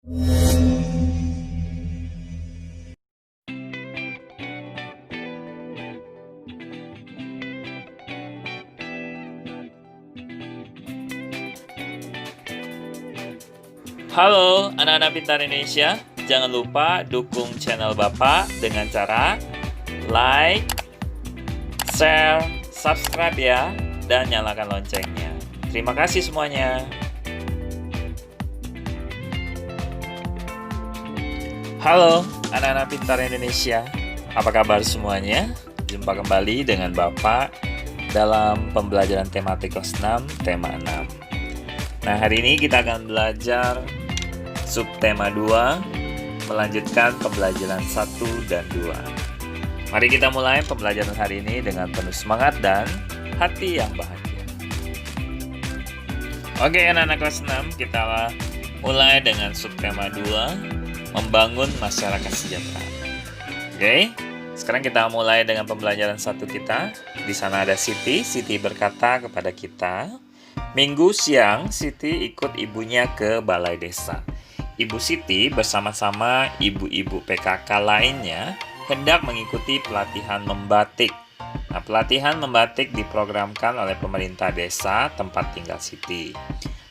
Halo anak-anak pintar Indonesia, jangan lupa dukung channel Bapak dengan cara like, share, subscribe ya, dan nyalakan loncengnya. Terima kasih semuanya. Halo anak-anak pintar Indonesia, apa kabar semuanya? Jumpa kembali dengan Bapak dalam pembelajaran tematik kelas 6, tema 6. Nah, hari ini kita akan belajar subtema 2, melanjutkan pembelajaran 1 dan 2. Mari kita mulai pembelajaran hari ini dengan penuh semangat dan hati yang bahagia. Oke, anak-anak kelas 6, kita mulai dengan subtema 2, membangun masyarakat sejahtera. Oke, sekarang kita mulai dengan pembelajaran 1 kita. Di sana ada Siti. Siti berkata kepada kita, Minggu siang, Siti ikut ibunya ke balai desa. Ibu Siti bersama-sama ibu-ibu PKK lainnya hendak mengikuti pelatihan membatik. Nah, pelatihan membatik diprogramkan oleh pemerintah desa tempat tinggal Siti.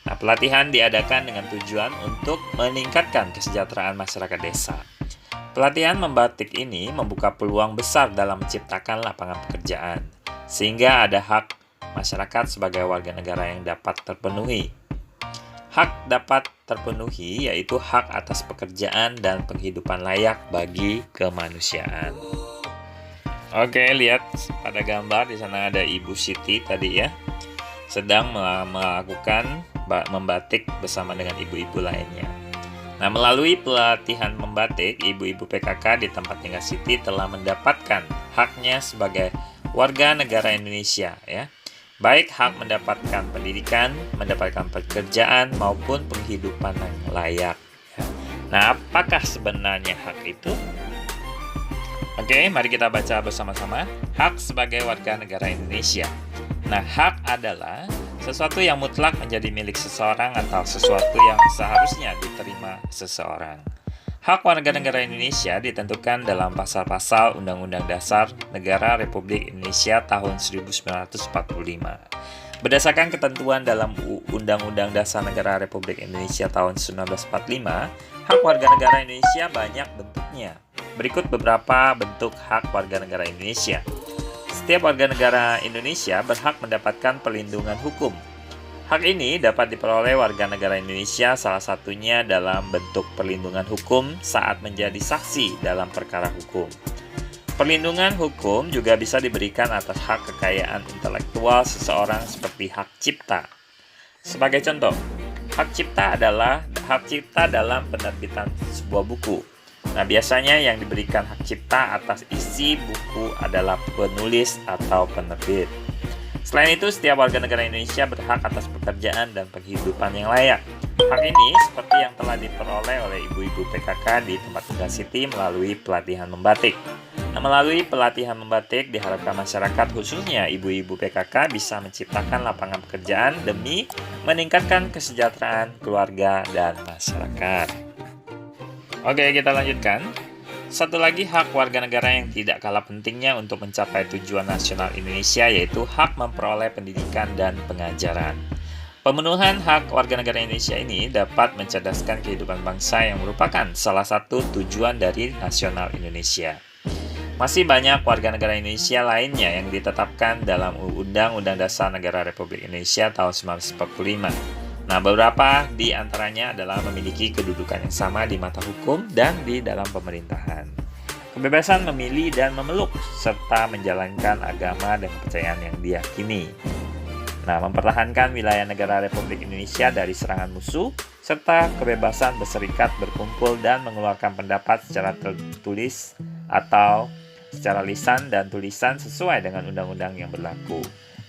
Nah, pelatihan diadakan dengan tujuan untuk meningkatkan kesejahteraan masyarakat desa. Pelatihan membatik ini membuka peluang besar dalam menciptakan lapangan pekerjaan, sehingga ada hak masyarakat sebagai warga negara yang dapat terpenuhi. Hak dapat terpenuhi yaitu hak atas pekerjaan dan penghidupan layak bagi kemanusiaan. Oke, lihat pada gambar di sana ada Ibu Siti tadi ya, sedang melakukan membatik bersama dengan ibu-ibu lainnya. Nah, melalui pelatihan membatik, ibu-ibu PKK di tempat tinggal Siti telah mendapatkan haknya sebagai warga negara Indonesia ya. Baik hak mendapatkan pendidikan, mendapatkan pekerjaan, maupun penghidupan yang layak. Nah, apakah sebenarnya hak itu? Oke, mari kita baca bersama-sama. Hak sebagai warga negara Indonesia. Nah, hak adalah sesuatu yang mutlak menjadi milik seseorang atau sesuatu yang seharusnya diterima seseorang. Hak warga negara Indonesia ditentukan dalam pasal-pasal Undang-Undang Dasar Negara Republik Indonesia tahun 1945. Berdasarkan ketentuan dalam Undang-Undang Dasar Negara Republik Indonesia tahun 1945, hak warga negara Indonesia banyak bentuknya. Berikut beberapa bentuk hak warga negara Indonesia. Setiap warga negara Indonesia berhak mendapatkan perlindungan hukum. Hak ini dapat diperoleh warga negara Indonesia salah satunya dalam bentuk perlindungan hukum saat menjadi saksi dalam perkara hukum. Perlindungan hukum juga bisa diberikan atas hak kekayaan intelektual seseorang seperti hak cipta. Sebagai contoh, hak cipta adalah hak cipta dalam penerbitan sebuah buku. Nah, biasanya yang diberikan hak cipta atas isi buku adalah penulis atau penerbit. Selain itu, setiap warga negara Indonesia berhak atas pekerjaan dan penghidupan yang layak. Hak ini seperti yang telah diperoleh oleh ibu-ibu PKK di tempat tinggal Siti melalui pelatihan membatik. Nah, melalui pelatihan membatik diharapkan masyarakat khususnya ibu-ibu PKK bisa menciptakan lapangan pekerjaan demi meningkatkan kesejahteraan keluarga dan masyarakat. Oke, kita lanjutkan. Satu lagi hak warga negara yang tidak kalah pentingnya untuk mencapai tujuan nasional Indonesia yaitu hak memperoleh pendidikan dan pengajaran. Pemenuhan hak warga negara Indonesia ini dapat mencerdaskan kehidupan bangsa yang merupakan salah satu tujuan dari nasional Indonesia. Masih banyak warga negara Indonesia lainnya yang ditetapkan dalam Undang-Undang Dasar Negara Republik Indonesia tahun 1945. Nah, beberapa di antaranya adalah memiliki kedudukan yang sama di mata hukum dan di dalam pemerintahan. Kebebasan memilih dan memeluk, serta menjalankan agama dan kepercayaan yang diyakini. Nah, mempertahankan wilayah negara Republik Indonesia dari serangan musuh, serta kebebasan berserikat, berkumpul, dan mengeluarkan pendapat secara tertulis atau secara lisan dan tulisan sesuai dengan undang-undang yang berlaku.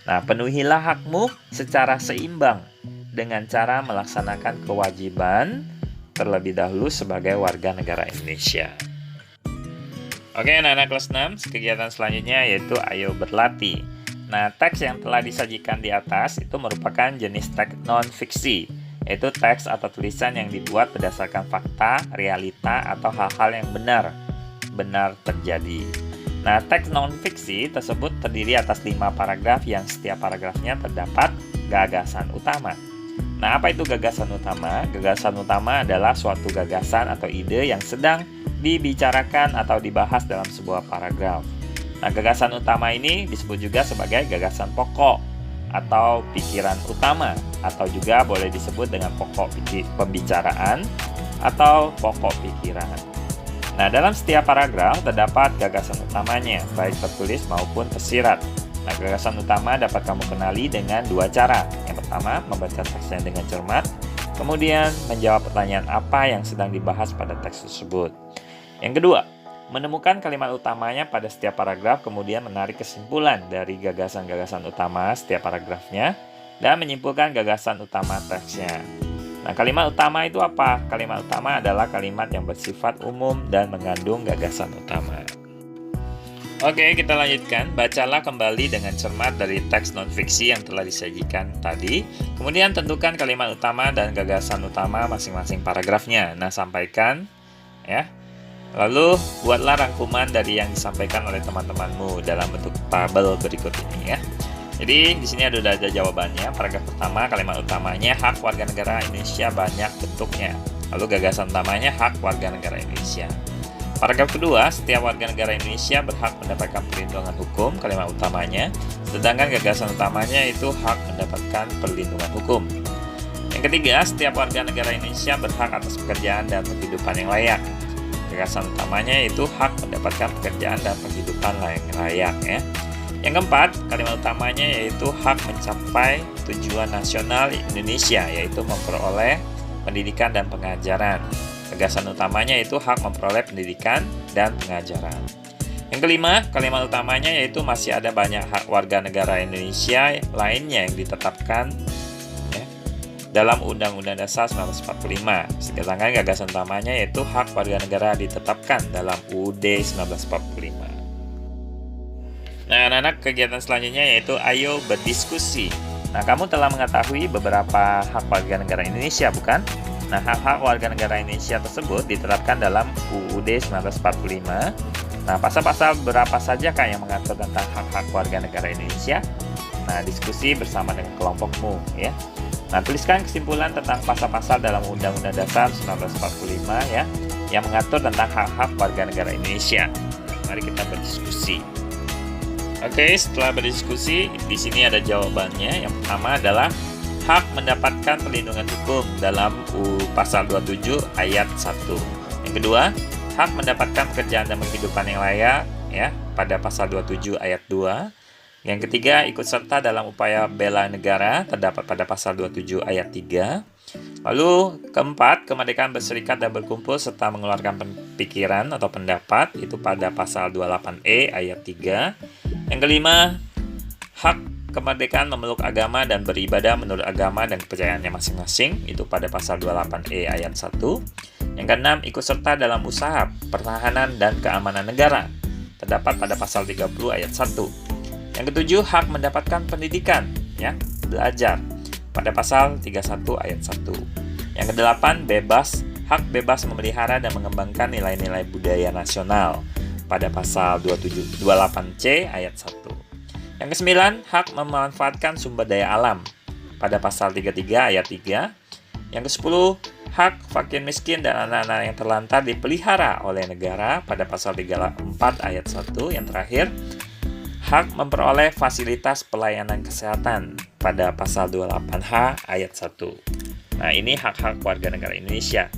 Nah, penuhilah hakmu secara seimbang dengan cara melaksanakan kewajiban terlebih dahulu sebagai warga negara Indonesia. Oke, anak-anak kelas 6, kegiatan selanjutnya yaitu ayo berlatih. Nah, teks yang telah disajikan di atas itu merupakan jenis teks non-fiksi yaitu teks atau tulisan yang dibuat berdasarkan fakta, realita, atau hal-hal yang benar terjadi. Nah, teks non-fiksi tersebut terdiri atas 5 paragraf yang setiap paragrafnya terdapat gagasan utama. Nah, apa itu gagasan utama? Gagasan utama adalah suatu gagasan atau ide yang sedang dibicarakan atau dibahas dalam sebuah paragraf. Nah, gagasan utama ini disebut juga sebagai gagasan pokok atau pikiran utama, atau juga boleh disebut dengan pokok pembicaraan atau pokok pikiran. Nah, dalam setiap paragraf terdapat gagasan utamanya, baik tertulis maupun tersirat. Nah, gagasan utama dapat kamu kenali dengan 2 cara. Yang pertama, membaca teksnya dengan cermat, kemudian menjawab pertanyaan apa yang sedang dibahas pada teks tersebut. Yang kedua, menemukan kalimat utamanya pada setiap paragraf, kemudian menarik kesimpulan dari gagasan-gagasan utama setiap paragrafnya, dan menyimpulkan gagasan utama teksnya. Nah, kalimat utama itu apa? Kalimat utama adalah kalimat yang bersifat umum dan mengandung gagasan utama. Oke, kita lanjutkan. Bacalah kembali dengan cermat dari teks non-fiksi yang telah disajikan tadi. Kemudian tentukan kalimat utama dan gagasan utama masing-masing paragrafnya. Nah, sampaikan ya. Lalu buatlah rangkuman dari yang disampaikan oleh teman-temanmu dalam bentuk tabel berikut ini ya. Jadi di sini ada jawabannya. Paragraf pertama, kalimat utamanya hak warga negara Indonesia banyak bentuknya. Lalu gagasan utamanya hak warga negara Indonesia. Paragraf kedua, setiap warga negara Indonesia berhak mendapatkan perlindungan hukum, kalimat utamanya. Sedangkan gagasan utamanya itu hak mendapatkan perlindungan hukum. Yang ketiga, setiap warga negara Indonesia berhak atas pekerjaan dan penghidupan yang layak. Gagasan utamanya itu hak mendapatkan pekerjaan dan penghidupan yang layak ya. Yang keempat, kalimat utamanya yaitu hak mencapai tujuan nasional Indonesia, yaitu memperoleh pendidikan dan pengajaran. Gagasan utamanya yaitu hak memperoleh pendidikan dan pengajaran. Yang kelima, kalimat utamanya yaitu masih ada banyak hak warga negara Indonesia lainnya yang ditetapkan ya, dalam Undang-Undang Dasar 1945. Sedangkan gagasan utamanya yaitu hak warga negara ditetapkan dalam UUD 1945. Nah, anak-anak, kegiatan selanjutnya yaitu ayo berdiskusi. Nah, kamu telah mengetahui beberapa hak warga negara Indonesia, bukan? Nah, hak-hak warga negara Indonesia tersebut ditetapkan dalam UUD 1945. Nah, pasal-pasal berapa saja Kak yang mengatur tentang hak-hak warga negara Indonesia? Nah, diskusi bersama dengan kelompokmu ya. Nah, tuliskan kesimpulan tentang pasal-pasal dalam Undang-Undang Dasar 1945 ya, yang mengatur tentang hak-hak warga negara Indonesia. Nah, mari kita berdiskusi. Oke, setelah berdiskusi, di sini ada jawabannya. Yang pertama adalah hak mendapatkan perlindungan hukum dalam pasal 27 ayat 1. Yang kedua, hak mendapatkan pekerjaan dan penghidupan yang layak ya pada pasal 27 ayat 2. Yang ketiga, ikut serta dalam upaya bela negara terdapat pada pasal 27 ayat 3. Lalu keempat, kemerdekaan berserikat dan berkumpul serta mengeluarkan pikiran atau pendapat itu pada pasal 28E ayat 3. Yang kelima, hak kemerdekaan memeluk agama dan beribadah menurut agama dan kepercayaannya masing-masing itu pada pasal 28E ayat 1. Yang keenam, ikut serta dalam usaha pertahanan dan keamanan negara terdapat pada pasal 30 ayat 1. Yang ketujuh, hak mendapatkan pendidikan ya, belajar pada pasal 31 ayat 1. Yang kedelapan, hak bebas memelihara dan mengembangkan nilai-nilai budaya nasional pada pasal 28C ayat 1. Yang kesembilan, hak memanfaatkan sumber daya alam pada pasal 33 ayat 3. Yang ke-10, hak fakir miskin dan anak-anak yang terlantar dipelihara oleh negara pada pasal 34 ayat 1. Yang terakhir, hak memperoleh fasilitas pelayanan kesehatan pada pasal 28H ayat 1. Nah, ini hak-hak warga negara Indonesia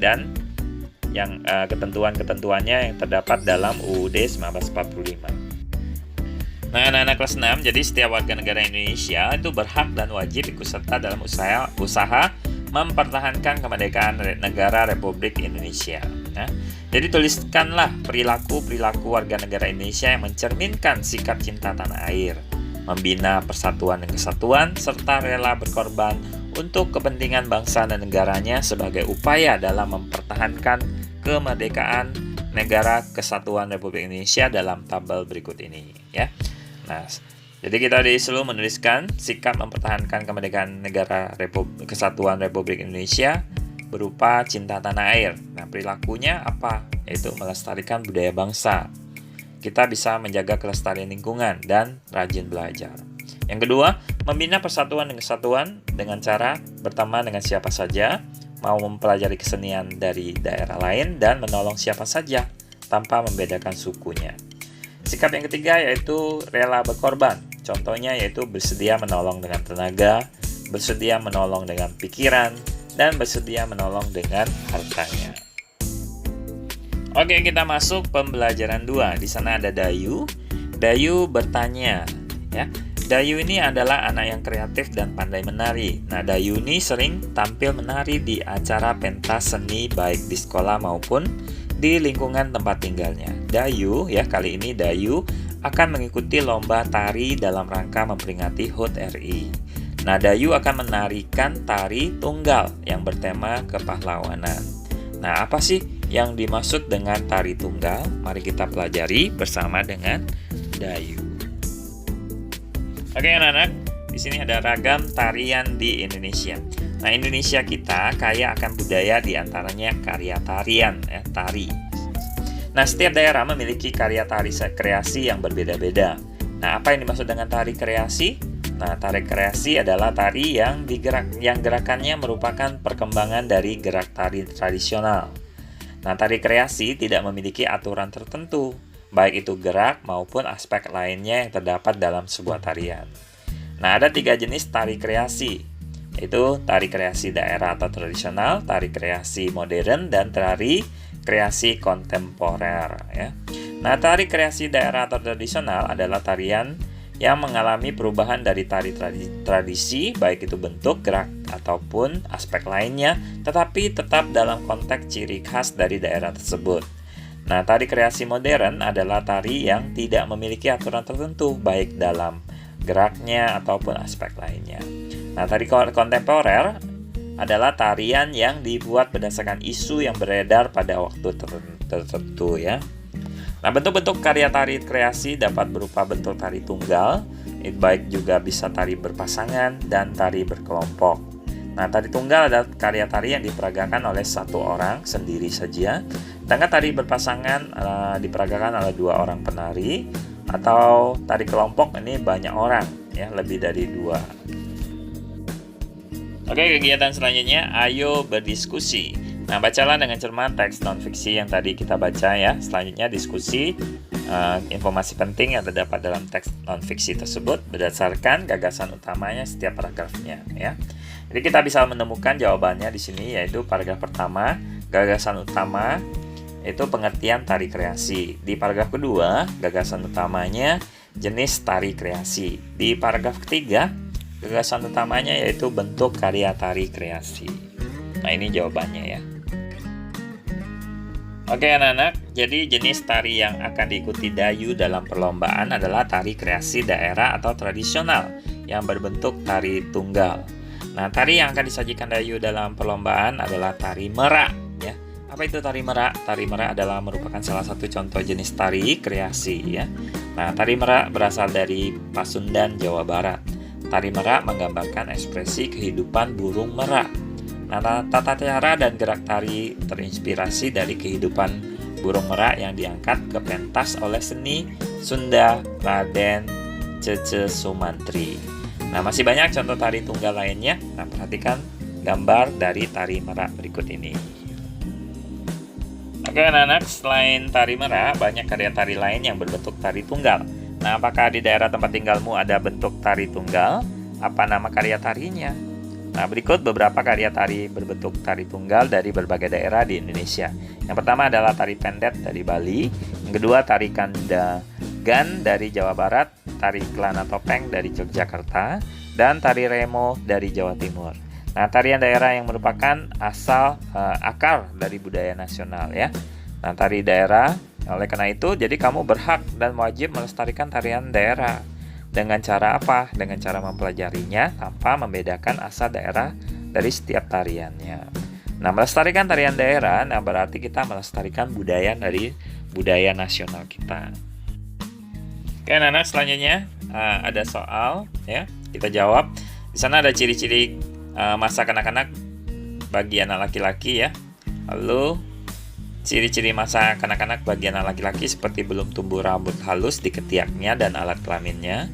dan yang ketentuan-ketentuannya yang terdapat dalam UUD 1945. Nah, anak-anak kelas 6, jadi setiap warga negara Indonesia itu berhak dan wajib ikut serta dalam usaha mempertahankan kemerdekaan negara Republik Indonesia. Nah, jadi tuliskanlah perilaku-perilaku warga negara Indonesia yang mencerminkan sikap cinta tanah air, membina persatuan dan kesatuan, serta rela berkorban untuk kepentingan bangsa dan negaranya sebagai upaya dalam mempertahankan kemerdekaan negara kesatuan Republik Indonesia dalam tabel berikut ini ya. Nah, Jadi kita disuruh menuliskan sikap mempertahankan kemerdekaan negara Kesatuan Republik Indonesia berupa cinta tanah air. Nah, perilakunya apa? Yaitu melestarikan budaya bangsa. Kita bisa menjaga kelestarian lingkungan dan rajin belajar. Yang kedua, membina persatuan dan kesatuan dengan cara berteman dengan siapa saja, mau mempelajari kesenian dari daerah lain, dan menolong siapa saja tanpa membedakan sukunya. Sikap yang ketiga yaitu rela berkorban. Contohnya yaitu bersedia menolong dengan tenaga, bersedia menolong dengan pikiran, dan bersedia menolong dengan hartanya. Oke, kita masuk pembelajaran 2. Di sana ada Dayu. Dayu bertanya, ya. Dayu ini adalah anak yang kreatif dan pandai menari. Nah, Dayu ini sering tampil menari di acara pentas seni baik di sekolah maupun di lingkungan tempat tinggalnya. Dayu, ya, kali ini Dayu akan mengikuti lomba tari dalam rangka memperingati HUT RI. Nah, Dayu akan menarikan tari tunggal yang bertema kepahlawanan. Nah, apa sih yang dimaksud dengan tari tunggal? Mari kita pelajari bersama dengan Dayu. Oke, anak-anak, di sini ada ragam tarian di Indonesia. Nah, Indonesia kita kaya akan budaya, di antaranya karya tarian, ya, tari. Nah, setiap daerah memiliki karya tari kreasi yang berbeda-beda. Nah, apa yang dimaksud dengan tari kreasi? Nah, tari kreasi adalah tari yang gerakannya merupakan perkembangan dari gerak tari tradisional. Nah, tari kreasi tidak memiliki aturan tertentu, baik itu gerak maupun aspek lainnya yang terdapat dalam sebuah tarian. Nah, ada 3 jenis tari kreasi, yaitu tari kreasi daerah atau tradisional, tari kreasi modern, dan tari kreasi kontemporer, ya. Nah, tari kreasi daerah atau tradisional adalah tarian yang mengalami perubahan dari tari tradisi, baik itu bentuk, gerak, ataupun aspek lainnya, tetapi tetap dalam konteks ciri khas dari daerah tersebut. Nah, tari kreasi modern adalah tari yang tidak memiliki aturan tertentu, baik dalam geraknya ataupun aspek lainnya. Nah, tari kontemporer adalah tarian yang dibuat berdasarkan isu yang beredar pada waktu tertentu, ya. Nah, bentuk-bentuk karya tari kreasi dapat berupa bentuk tari tunggal, baik juga bisa tari berpasangan dan tari berkelompok. Nah, tari tunggal adalah karya tari yang diperagakan oleh satu orang sendiri saja, sedangkan tari berpasangan diperagakan oleh 2 orang penari, atau tari kelompok ini banyak orang, ya, lebih dari 2. Oke, kegiatan selanjutnya, ayo berdiskusi. Nah, bacalah dengan cermat teks non-fiksi yang tadi kita baca, ya. Selanjutnya diskusi informasi penting yang terdapat dalam teks non-fiksi tersebut berdasarkan gagasan utamanya setiap paragrafnya, ya. Jadi kita bisa menemukan jawabannya di sini, yaitu paragraf pertama, gagasan utama itu pengertian tari kreasi. Di paragraf kedua, gagasan utamanya jenis tari kreasi. Di paragraf ketiga, gagasan utamanya yaitu bentuk karya tari kreasi. Nah, ini jawabannya, ya. Oke, anak-anak, jadi jenis tari yang akan diikuti Dayu dalam perlombaan adalah tari kreasi daerah atau tradisional yang berbentuk tari tunggal. Nah, tari yang akan disajikan Dayu dalam perlombaan adalah tari merak, ya. Apa itu tari merak? Tari merak adalah merupakan salah satu contoh jenis tari kreasi, ya. Nah, tari merak berasal dari Pasundan, Jawa Barat. Tari merak menggambarkan ekspresi kehidupan burung merak. Nah, tata cara dan gerak tari terinspirasi dari kehidupan burung merak yang diangkat ke pentas oleh seni Sunda Raden Cece Sumantri. Nah, masih banyak contoh tari tunggal lainnya. Nah, perhatikan gambar dari tari merak berikut ini. Oke, anak-anak, selain tari merak, banyak karya tari lain yang berbentuk tari tunggal. Nah, apakah di daerah tempat tinggalmu ada bentuk tari tunggal? Apa nama karya tarinya? Nah, berikut beberapa karya tari berbentuk tari tunggal dari berbagai daerah di Indonesia. Yang pertama adalah tari pendet dari Bali, yang kedua tari kandagan dari Jawa Barat, tari kelana topeng dari Yogyakarta, dan tari remo dari Jawa Timur. Nah, tarian daerah yang merupakan akar dari budaya nasional, ya. Nah, tari daerah, oleh karena itu, jadi kamu berhak dan wajib melestarikan tarian daerah. Dengan cara apa? Dengan cara mempelajarinya tanpa membedakan asal daerah dari setiap tariannya. Nah, melestarikan tarian daerah, nah berarti kita melestarikan budaya dari budaya nasional kita. Oke, anak-anak, selanjutnya ada soal ya, kita jawab. Di sana ada ciri-ciri masa kanak-kanak bagi anak laki-laki ya. Lalu ciri-ciri masa kanak-kanak bagi anak laki-laki seperti belum tumbuh rambut halus di ketiaknya dan alat kelaminnya.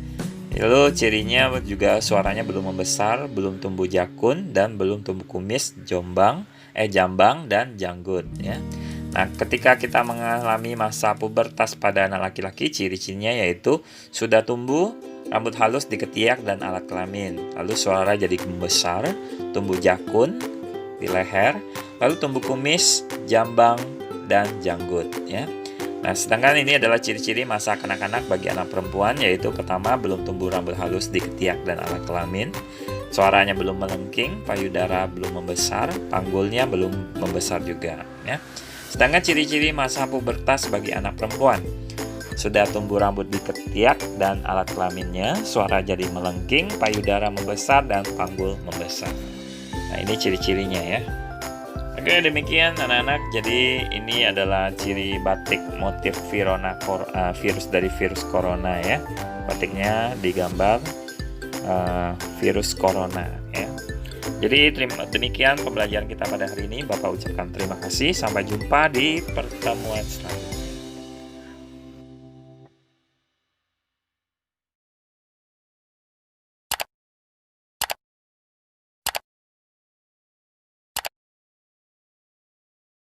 Lalu cirinya juga suaranya belum membesar, belum tumbuh jakun, dan belum tumbuh kumis, jambang dan janggut ya. Nah, ketika kita mengalami masa pubertas pada anak laki-laki, ciri-cirinya yaitu sudah tumbuh rambut halus di ketiak dan alat kelamin. Lalu suara jadi membesar, tumbuh jakun di leher, lalu tumbuh kumis, jambang, dan janggut ya. Nah, sedangkan ini adalah ciri-ciri masa kanak-kanak bagi anak perempuan, yaitu pertama belum tumbuh rambut halus di ketiak dan alat kelamin, suaranya belum melengking, payudara belum membesar, panggulnya belum membesar juga ya. Sedangkan ciri-ciri masa pubertas bagi anak perempuan, sudah tumbuh rambut di ketiak dan alat kelaminnya, suara jadi melengking, payudara membesar, dan panggul membesar. Nah, ini ciri-cirinya ya. Oke, demikian anak-anak. Jadi ini adalah ciri batik motif virus dari virus corona ya. Batiknya digambar virus corona ya. Jadi demikian pembelajaran kita pada hari ini. Bapak ucapkan terima kasih. Sampai jumpa di pertemuan selanjutnya.